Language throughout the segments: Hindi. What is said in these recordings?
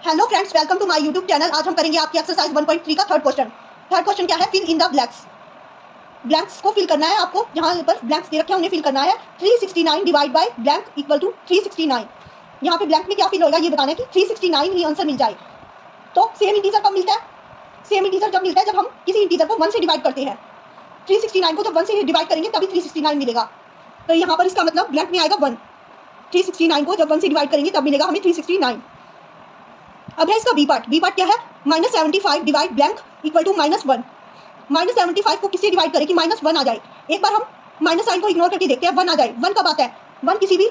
Hello friends, welcome to my YouTube channel. आज हम करेंगे आपकी एक्सरसाइज 1.3 का थर्ड क्वेश्चन। थर्ड क्वेश्चन क्या है? Fill in the blanks. Blanks को फिल करना है आपको। यहाँ पर ब्लैंक्स दे रखे हैं, उन्हें फिल करना है। 369 divide by blank equal to 369। यहाँ पे ब्लैंक में क्या फिल होगा ये बताना है कि 369 ही आंसर मिल जाए। तो सेम इंटीजर कब मिलता है? सेम इंटीजर जब मिलता है जब हम किसी इंटीजर को 1 से डिवाइड करते हैं। 369 को जब 1 से डिवाइड करेंगे तभी 369 मिलेगा। तो यहाँ पर इसका मतलब ब्लैंक में आएगा 1। 369 को जब 1 से डिवाइड करेंगे तब मिलेगा हमें 369। अब है इसका बी पार्ट। बी पार्ट क्या है? -75 डिवाइड ब्लैंक इक्वल टू -1। -75 को किससे डिवाइड करें कि -1 आ जाए? एक बार हम माइनस साइन को इग्नोर करके देखते हैं, 1 आ जाए। 1 कब आता है? 1 किसी भी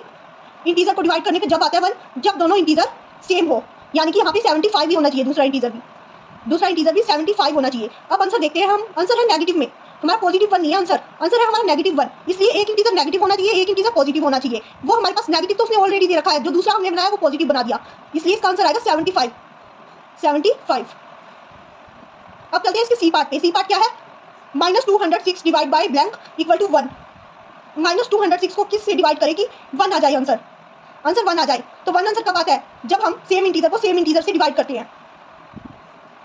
इंटीजर को डिवाइड करने पे जब आता है 1, जब दोनों इंटीजर सेम हो। यानी कि यहाँ पे 75 ही होना चाहिए। दूसरा इंटीजर भी 75 होना चाहिए। अब आंसर देखते हैं हम। आंसर है नेगेटिव में। हमारा पॉजिटिव 1 नहीं है आंसर। आंसर है हमारा -1। इसलिए एक इंटीजर नेगेटिव होना चाहिए, एक इंटीजर पॉजिटिव होना चाहिए। वो हमारे पास नेगेटिव तो उसने ऑलरेडी दे रखा है, जो दूसरा हमने बनाया वो पॉजिटिव बना दिया। इसलिए इसका आंसर आएगा 75। अब चलते हैं इसके सी पार्ट पे। सी पार्ट क्या है? -206 divide by blank equal to 1। -206 को किस से डिवाइड करें कि 1 आ जाए आंसर 1 आ जाए। तो 1 आंसर कब आता है? जब हम सेम इंटीजर को सेम इंटीजर से डिवाइड करते हैं।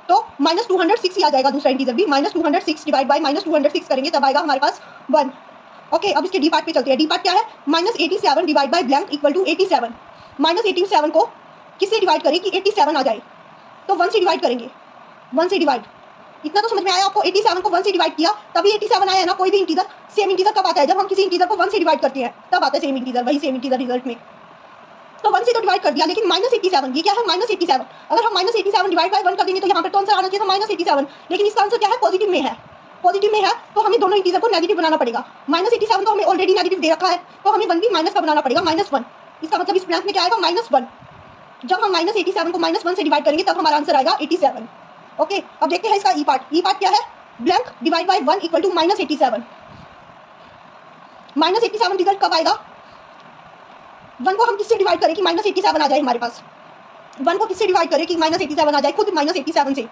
तो -206 ही आ जाएगा दूसरा इंटीजर भी। -206 डिवाइड बाय -206 करेंगे तब आएगा हमारे पास 1। ओके, अब इसके डी पार्ट पे चलते हैं। डी पार्ट क्या है? -87 divide by blank equal to 87। -87 को किससे डिवाइड करें कि 87 आ जाए? तो 1 से डिवाइड करेंगे। 1 से डिवाइड, इतना तो समझ में आया आपको? 87 को 1 से डिवाइड किया तभी 87 आया है ना। कोई भी इंटीजर, सेम इंटीजर कब आता है? जब हम किसी इंटीजर को 1 से डिवाइड करते हैं तब आता है सेम इंटीजर, वही सेम इंटीजर रिजल्ट में। तो 1 से तो डिवाइड कर दिया, लेकिन -87 ये क्या है? -87। अगर हम -87 डिवाइड बाय 1 कर देंगे तो यहाँ पर तो आंसर आना चाहिए था -87। लेकिन इसका आंसर क्या है? पॉजिटिव में है। पॉजिटिव में है तो हमें दोनों इंटीजर को नेगेटिव बनाना पड़ेगा। -87 तो हमें ऑलरेडी नेगेटिव दे रखा है, तो हमें 1 भी माइनस का बनाना पड़ेगा, -1। इसका मतलब इस ब्लैंक में क्या आएगा? -1। जब हम -87 को -1 से डिवाइड करेंगे तब हमारा आंसर आएगा 87। ओके, अब देखते हैं इसका ई पार्ट। ई पार्ट क्या है? Blank divide by 1 equal to -87। -87 result कब आएगा? 1 को हम किससे डिवाइड करें कि -87 आ जाए हमारे पास? 1 को किससे डिवाइड करें कि -87 आ जाए? खुद -87 से।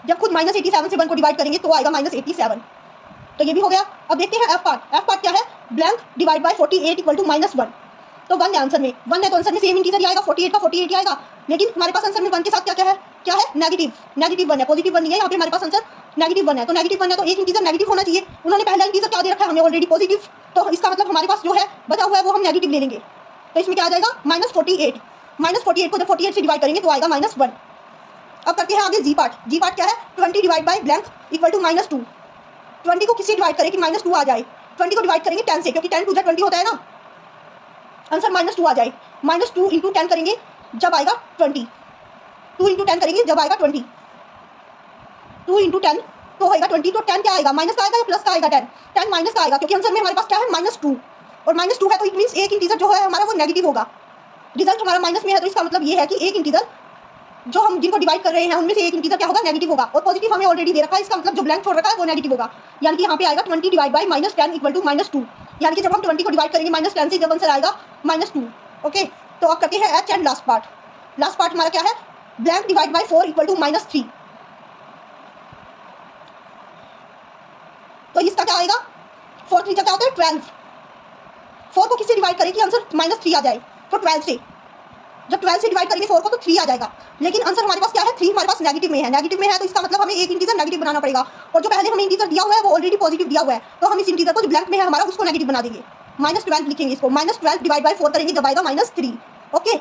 जब खुद -87 से 1 को डिवाइड करेंगे तो आएगा -87। तो ये भी हो गया। अब देखते हैं एफ पार्ट। एफ पार्ट क्या है? Blank divide by 48 equal to -1। तो 1 है आंसर में। 1 है तो आंसर में सेम इंटीजर ही आएगा, 48 का 48 ही आएगा। लेकिन हमारे पास आंसर में 1 के साथ क्या है? क्या है? नेगेटिव। नेगेटिव 1 है, पॉजिटिव 1 नहीं है। यहाँ पे हमारे पास आंसर नेगेटिव 1 है। तो नेगेटिव 1 है तो एक इंटीजर नेगेटिव होना चाहिए। उन्होंने पहला इंटीजर क्या दे रखा है? हमें ऑलरेडी पॉजिटिव। तो इसका मतलब हमारे पास जो है बचा हुआ है वो हम नेगेटिव ले लेंगे। तो इसमें क्या आ जाएगा? -48। -48 को जब 48 से डिवाइड करेंगे तो आएगा -1। अब करते हैं आगे जी पार्ट। जी पार्ट क्या है? 20 divide by blank equal to -2। 20 को किससे डिवाइड करें कि -2 आ जाए? 20 को डिवाइड करेंगे 10 से, क्योंकि 10 टू द 20 होता है ना। आंसर -2 आ जाए। -2 इंटू 10 करेंगे जब आएगा 20। 2 इंटू 10 करेंगे जब आएगा 20। 2 इंटू 10 तो होएगा 20। तो 10 क्या आएगा? माइनस का आएगा या प्लस का आएगा? 10 माइनस का आएगा, क्योंकि आंसर में हमारे पास क्या है? -2। और -2 है तो इट मीन्स एक इंटीजर जो है हमारा वो नेगेटिव होगा। रिजल्ट हमारा माइनस में है तो इसका मतलब ये है कि एक इंटीजर जो हम जिनको डिवाइड कर रहे हैं उनमें से एक इंटीजर क्या होगा? नेगेटिव होगा। और पॉजिटिव हमें ऑलरेडी दे रखा है, इसका मतलब जो ब्लैंक छोड़ रखा है वो नेगेटिव होगा। यानी कि यहाँ पे आएगा 20 डिवाइड बाय -10 इक्वल टू -2। यानी कि जब हम 20 को डिवाइड करेंगे -10 से जब आंसर आएगा -2। ओके, तो अब करते हैं H and last part. Last part हमारा क्या है? Blank divide by 4 equal to -3। तो इसका क्या आएगा? 4 3 क्या होता है? 12। 4 को किससे डिवाइड करें कि आंसर -3 आ जाए? तो 12 से। जब 12 से डिवाइड करेंगे 4 को तो 3 आ जाएगा। लेकिन आंसर हमारे पास क्या है? 3 हमारे पास नेगेटिव में है। नेगेटिव में है तो इसका मतलब हमें एक इंटीजर नेगेटिव बनाना पड़ेगा। और जो पहले हमें इंटीजर दिया हुआ है वो ऑलरेडी पॉजिटिव दिया हुआ है। तो हम इस इंटीजर को जो ब्लैंक में है हमारा उसको नेगेटिव बना देंगे। -12 लिखेंगे इसको। -12 डिवाइड बाय 4 करेंगे जब आएगा -3। ओके,